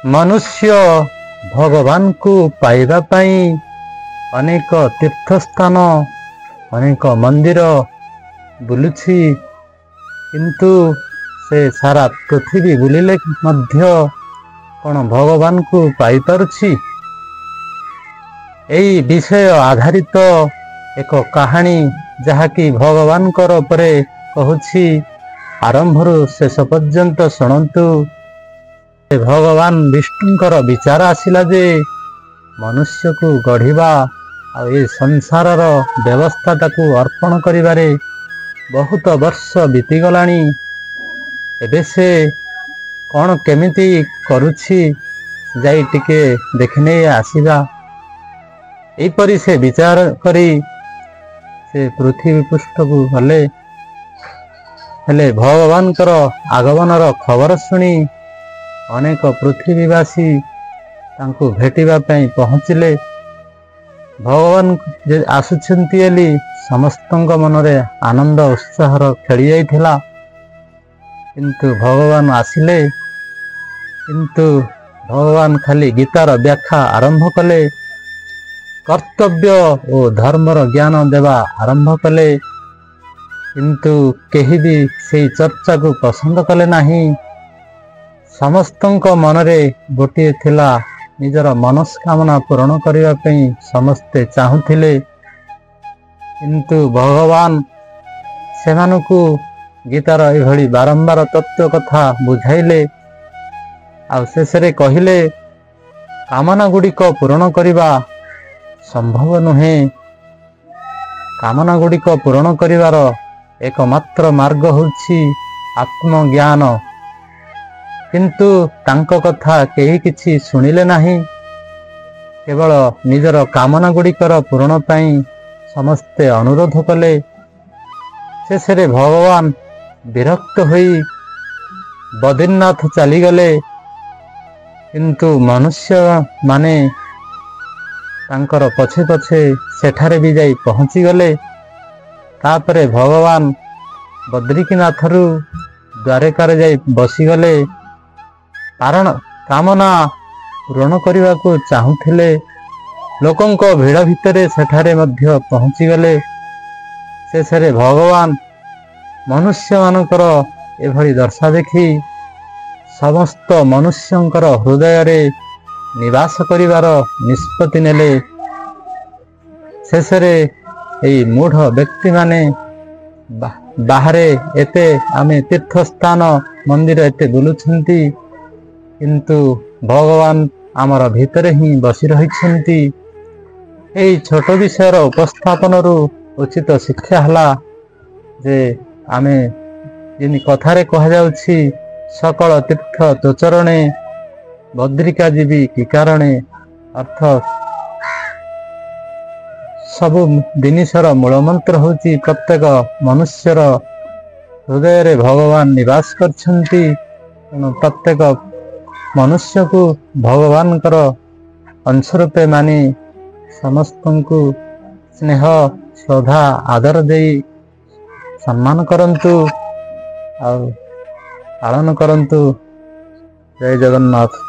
मनुष्य भगवान को पाइबा पाई अनेक तीर्थस्थान अनेक मंदिर बुलुछि किंतु से सारा पृथ्वी बुलिले मध्य कौन भगवान को पाई पारुछि। एई विषय आधारित एक कहानी जहाँकि भगवान उपरे कहूछि आरंभरू शेष पर्यंत शुणन्तु। भगवान विष्णुंकर विचार आसिला जे मनुष्य को गढ़िबा आ ये संसार व्यवस्था ताकू अर्पण करिबारे बहुत वर्ष बीतीगलानी। एबे से कौन केमिति करुछि जाई टिके देखने आसिबा। एपरि से विचार करी से पृथ्वी पृष्ठ को गले हेले भगवान आगमनर खबर सुनी अनेक पृथ्वीवासी तांको भेटिबा पई पहुँचिले। भगवान आसुछंती एली समस्तंक मनरे आनंद उत्साह खेली जाइथिला। किंतु भगवान आसिले किंतु भगवान खाली गीतार व्याख्या आरंभ कले, कर्तव्य और धर्मर ज्ञान देवा आरंभ कले। किंतु केही भी से चर्चा को पसंद कले नहीं। समस्तंक मनरे गोटे थिला निजर मनस्कामना पूर्ण करिबा पई समस्ते चाहुथिले। किंतु भगवान सेमानकु गीतार एभली बारंबार तत्व कथा बुझाइले आ शेषरे कहिले कामना गुड़िक पूर्ण करिबा संभव नुहे। कामना गुड़िक पूर्ण करिवार एकमात्र मार्ग होछि आत्मज्ञान। किंतु तांको कथा केही किछि सुनिले नाही। केवल निजर कामना गुड़िकर पूर्ण पाई समस्ते अनुरोध कले। शेषरे भगवान विरक्त होई बद्रीनाथ चलीगले। किंतु मनुष्य माने तांकर पछे पछे सेठारे भी जाई पहुँची गले। तापरे भगवान बद्रीनाथरु द्वारकार जाई बसीगले। कारण कामना पूर्ण करने को चाहूले। लोकों भिड़ भितर सेठारे मध्य पहुँची गले। शेषरे भगवान मनुष्य मानकर एभली दर्शा देखी समस्त मनुष्यंकर हृदय रे निवास करिवार निष्पत्ति नेले। शेषरे एई मूढ़ व्यक्ति माने बाहरे एते आमे तीर्थस्थान मंदिर एते बुलुछंती किंतु भगवान आमर भितर ही बसी रहिछंती। एई छोट विषयर उपस्थापन उचित शिक्षा हला जे आमे जिन कथारे कहा जाउछि सकल तीर्थ तोचरणे बद्रिका जीवी कि कारणे अर्थ सब जिनिसर मूलमंत्र होछि प्रत्येक मनुष्यर हृदय रे भगवान निवास करछंती। प्रत्येक मनुष्य को भगवान अंश रूपे मानी समस्तंकु स्नेह श्रद्धा आदर देई सम्मान करंतु और पालन करंतु। जय जगन्नाथ।